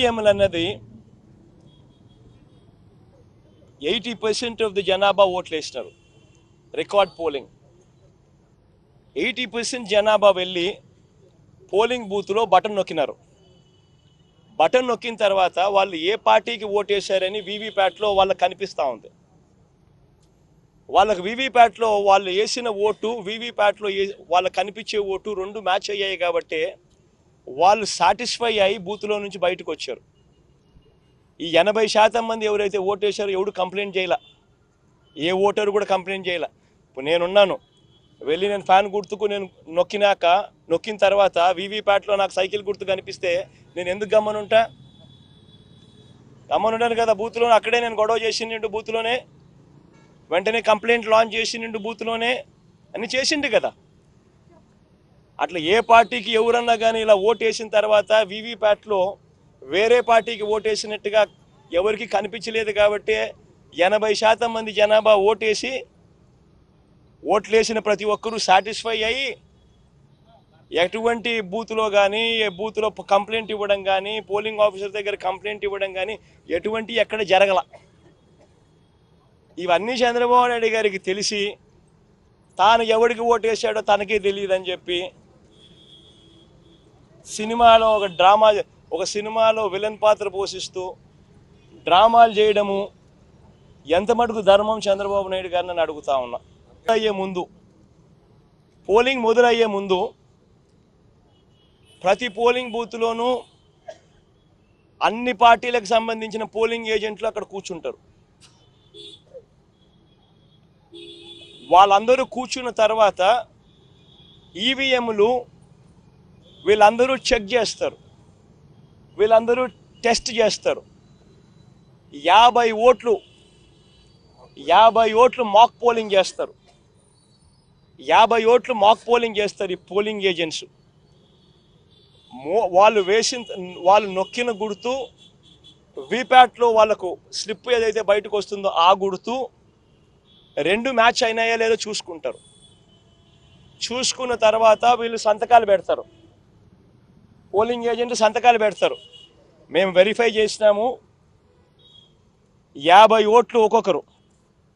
ఈవీఎంలు అన్నది 80% of the జనాభా ఓట్లు వేసినారు. రికార్డ్ పోలింగ్ 80% జనాభా వెళ్ళి పోలింగ్ బూత్లో బటన్ నొక్కినారు. బటన్ నొక్కిన తర్వాత వాళ్ళు ఏ పార్టీకి ఓటేశారని వీవీప్యాట్లో వాళ్ళకి కనిపిస్తూ ఉంది. వాళ్ళకి వీవీప్యాట్లో వాళ్ళు వేసిన ఓటు వీవీప్యాట్లో వాళ్ళకి కనిపించే ఓటు రెండు మ్యాచ్ అయ్యాయి కాబట్టి వాళ్ళు సాటిస్ఫై అయ్యి బూత్లో నుంచి బయటకు వచ్చారు. ఈ 80% మంది ఎవరైతే ఓటేశారో ఎవడు కంప్లైంట్ చేయాల, ఏ ఓటరు కూడా కంప్లైంట్ చేయాల. ఇప్పుడు నేనున్నాను, వెళ్ళి నేను ఫ్యాన్ గుర్తుకు నేను నొక్కిన తర్వాత వీవీప్యాట్లో నాకు సైకిల్ గుర్తు కనిపిస్తే నేను ఎందుకు గమ్మనుంటాను కదా. బూత్లో అక్కడే నేను గొడవ చేసిండు, బూత్లోనే వెంటనే కంప్లైంట్ లాంచ్ చేసిండు, బూత్లోనే అన్ని చేసిండు కదా. అట్లా ఏ పార్టీకి ఎవరన్నా కానీ ఇలా ఓటేసిన తర్వాత వీవీప్యాట్లో వేరే పార్టీకి ఓటేసినట్టుగా ఎవరికి కనిపించలేదు కాబట్టి 80% మంది జనాభా ఓట్లేసిన ప్రతి ఒక్కరూ సాటిస్ఫై అయ్యి ఎటువంటి బూత్లో కానీ బూత్లో కంప్లైంట్ ఇవ్వడం కానీ పోలింగ్ ఆఫీసర్ దగ్గర కంప్లైంట్ ఇవ్వడం కానీ ఎటువంటి ఎక్కడ జరగల. ఇవన్నీ చంద్రబాబు నాయుడు గారికి తెలిసి తాను ఎవరికి ఓటేశాడో తనకే తెలియదని చెప్పి సినిమాలో ఒక సినిమాలో విలన్ పాత్ర పోషిస్తూ డ్రామాలు చేయడము ఎంత మటుకు ధర్మం చంద్రబాబు నాయుడు గారిని అడుగుతా ఉన్నా. పోలింగ్ మొదలయ్యే ముందు ప్రతి పోలింగ్ బూత్లోనూ అన్ని పార్టీలకు సంబంధించిన పోలింగ్ ఏజెంట్లు అక్కడ కూర్చుంటారు. వాళ్ళందరూ కూర్చున్న తర్వాత ఈవీఎంలు వీళ్ళందరూ చెక్ చేస్తారు, వీళ్ళందరూ టెస్ట్ చేస్తారు. 50 ఓట్లు మాక్ పోలింగ్ చేస్తారు. 50 ఓట్లు మాక్ పోలింగ్ చేస్తారు ఈ పోలింగ్ ఏజెంట్స్. వాళ్ళు నొక్కిన గుర్తు వీప్యాట్లో వాళ్ళకు స్లిప్ ఏదైతే బయటకు వస్తుందో ఆ గుర్తు రెండు మ్యాచ్ అయినాయో లేదో చూసుకుంటారు. చూసుకున్న తర్వాత వీళ్ళు సంతకాలు పెడతారు, పోలింగ్ ఏజెంట్ సంతకాలు పెడతారు. మేము వెరిఫై చేసినాము, 50 ఓట్లు ఒక్కొక్కరు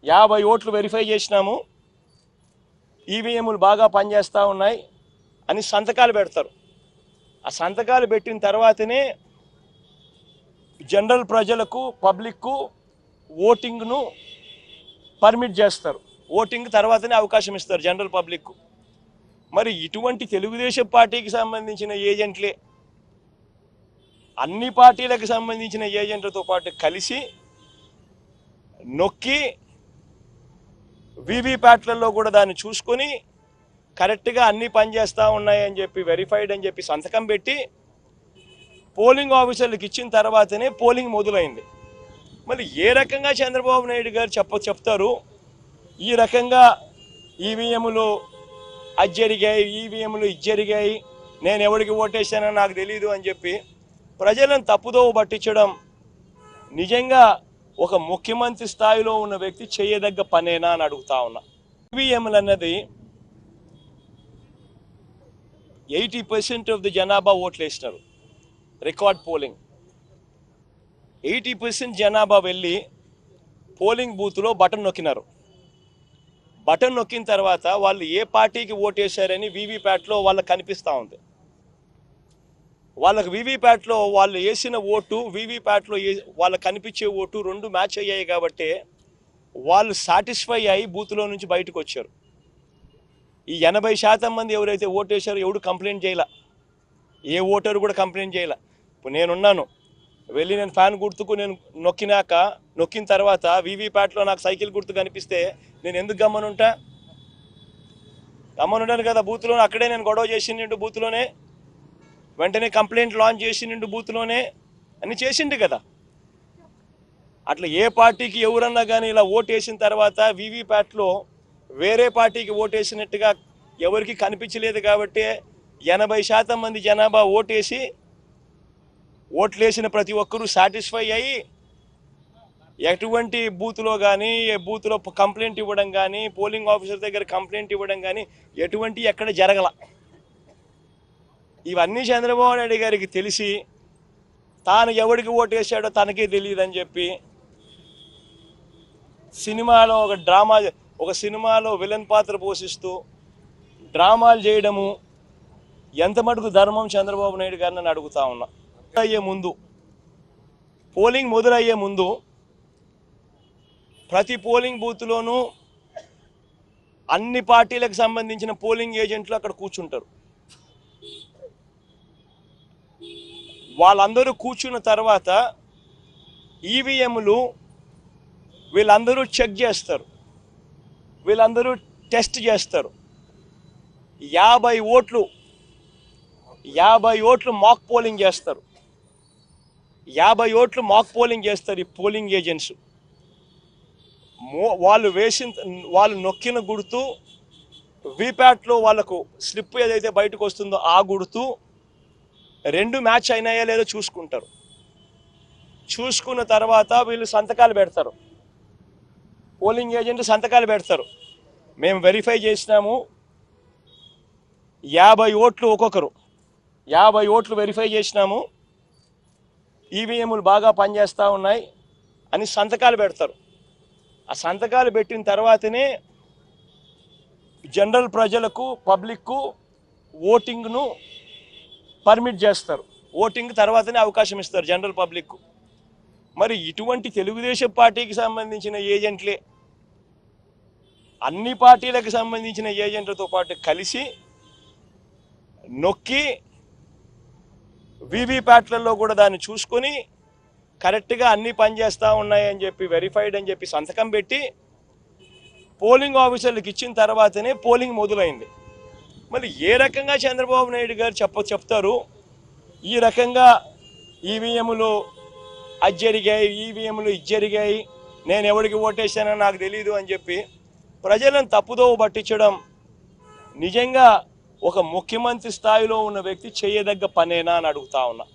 50 ఓట్లు వెరిఫై చేసినాము, ఈవీఎంలు బాగా పనిచేస్తూ ఉన్నాయి అని సంతకాలు పెడతారు. ఆ సంతకాలు పెట్టిన తర్వాతనే జనరల్ ప్రజలకు పబ్లిక్కు ఓటింగ్ను పర్మిట్ చేస్తారు. ఓటింగ్ తర్వాతనే అవకాశం ఇస్తారు జనరల్ పబ్లిక్కు. మరి ఇటువంటి తెలుగుదేశం పార్టీకి సంబంధించిన ఏజెంట్లే అన్ని పార్టీలకు సంబంధించిన ఏజెంట్లతో పాటు కలిసి నొక్కి వీవీప్యాట్లలో కూడా దాన్ని చూసుకొని కరెక్ట్గా అన్నీ పనిచేస్తూ ఉన్నాయని చెప్పి వెరిఫైడ్ అని చెప్పి సంతకం పెట్టి పోలింగ్ ఆఫీసర్లకు ఇచ్చిన తర్వాతనే పోలింగ్ మొదలైంది. మరి ఏ రకంగా చంద్రబాబు నాయుడు గారు చెప్తారు ఈ రకంగా ఈవీఎంలు అది జరిగాయి, ఈవీఎంలు ఇది జరిగాయి, నేను ఎవరికి ఓటేసానో నాకు తెలీదు అని చెప్పి ప్రజలను తప్పుదోవ పట్టించడం నిజంగా ఒక ముఖ్యమంత్రి స్థాయిలో ఉన్న వ్యక్తి చేయదగ్గ పనేనా అని అడుగుతా ఉన్నా. ఈవీఎంలు అన్నది 80% ఆఫ్ ది జనాభా ఓట్లు వేసినారు. రికార్డ్ పోలింగ్ 80% జనాభా వెళ్ళి పోలింగ్ బూత్లో బటన్ నొక్కినారు. బటన్ నొక్కిన తర్వాత వాళ్ళు ఏ పార్టీకి ఓటేశారని వీవీప్యాట్లో వాళ్ళకి కనిపిస్తూ ఉంది. వాళ్ళకి వీవీప్యాట్లో వాళ్ళు వేసిన ఓటు వీవీప్యాట్లో వాళ్ళకి కనిపించే ఓటు రెండు మ్యాచ్ అయ్యాయి కాబట్టి వాళ్ళు సాటిస్ఫై అయ్యి బూత్లో నుంచి బయటకు వచ్చారు. ఈ 80% మంది ఎవరైతే ఓటేశారో ఎవడు కంప్లైంట్ చేయాల, ఏ ఓటరు కూడా కంప్లైంట్ చేయాల. ఇప్పుడు నేనున్నాను, వెళ్ళి నేను ఫ్యాన్ గుర్తుకు నేను నొక్కిన తర్వాత వీవీప్యాట్లో నాకు సైకిల్ గుర్తు కనిపిస్తే నేను ఎందుకు గమ్మనుంటాను కదా. బూత్లో అక్కడే నేను గొడవ చేసిండు, బూత్లోనే వెంటనే కంప్లైంట్ లాంచ్ చేసిండు, బూత్లోనే అన్ని చేసిండు కదా. అట్లా ఏ పార్టీకి ఎవరన్నా కానీ ఇలా ఓటేసిన తర్వాత వీవీప్యాట్లో వేరే పార్టీకి ఓటేసినట్టుగా ఎవరికి కనిపించలేదు కాబట్టి 80% మంది జనాభా ఓట్లేసిన ప్రతి ఒక్కరూ సాటిస్ఫై అయ్యి ఎటువంటి బూత్లో కానీ బూత్లో కంప్లైంట్ ఇవ్వడం కానీ పోలింగ్ ఆఫీసర్ దగ్గర కంప్లైంట్ ఇవ్వడం కానీ ఎటువంటి ఎక్కడ జరగల. ఇవన్నీ చంద్రబాబు నాయుడు గారికి తెలిసి తాను ఎవరికి ఓటేసాడో తనకే తెలియదని చెప్పి సినిమాలో ఒక సినిమాలో విలన్ పాత్ర పోషిస్తూ డ్రామాలు చేయడము ఎంత మటుకు ధర్మం చంద్రబాబు నాయుడు గారిని నేను అడుగుతా ఉన్నా. పోలింగ్ మొదలయ్యే ముందు ప్రతి పోలింగ్ బూత్లోనూ అన్ని పార్టీలకు సంబంధించిన పోలింగ్ ఏజెంట్లు అక్కడ కూర్చుంటారు. వాళ్ళందరూ కూర్చున్న తర్వాత ఈవీఎంలు వీళ్ళందరూ చెక్ చేస్తారు, వీళ్ళందరూ టెస్ట్ చేస్తారు. 50 ఓట్లు మాక్ పోలింగ్ చేస్తారు. 50 ఓట్లు మాక్ పోలింగ్ చేస్తారు ఈ పోలింగ్ ఏజెంట్స్. వాళ్ళు నొక్కిన గుర్తు వీప్యాట్లో వాళ్ళకు స్లిప్ ఏదైతే బయటకు వస్తుందో ఆ గుర్తు రెండు మ్యాచ్ అయినాయా లేదో చూసుకుంటారు. చూసుకున్న తర్వాత వీళ్ళు సంతకాలు పెడతారు, పోలింగ్ ఏజెంట్ సంతకాలు పెడతారు. మేము వెరిఫై చేసినాము, 50 ఓట్లు ఒక్కొక్కరు 50 ఓట్లు వెరిఫై చేసినాము, ఈవీఎంలు బాగా పనిచేస్తూ ఉన్నాయి అని సంతకాలు పెడతారు. ఆ సంతకాలు పెట్టిన తర్వాతనే జనరల్ ప్రజలకు పబ్లిక్కు ఓటింగ్ను పర్మిట్ చేస్తారు. ఓటింగ్ తర్వాతనే అవకాశం ఇస్తారు జనరల్ పబ్లిక్కు. మరి ఇటువంటి తెలుగుదేశం పార్టీకి సంబంధించిన ఏజెంట్లే అన్ని పార్టీలకు సంబంధించిన ఏజెంట్లతో పాటు కలిసి నొక్కి వీవీప్యాట్లలో కూడా దాన్ని చూసుకొని కరెక్ట్గా అన్నీ పనిచేస్తూ ఉన్నాయని చెప్పి వెరిఫైడ్ అని చెప్పి సంతకం పెట్టి పోలింగ్ ఆఫీసర్లకు ఇచ్చిన తర్వాతనే పోలింగ్ మొదలైంది. మళ్ళీ ఏ రకంగా చంద్రబాబు నాయుడు గారు చెప్తారు ఈ రకంగా ఈవీఎంలు అది జరిగాయి, ఈవీఎంలు ఇది జరిగాయి, నేను ఎవరికి ఓటేసానో నాకు తెలియదు అని చెప్పి ప్రజలను తప్పుదోవ పట్టించడం నిజంగా ఒక ముఖ్యమంత్రి స్థాయిలో ఉన్న వ్యక్తి చేయదగ్గ పనేనా అని అడుగుతా ఉన్నా.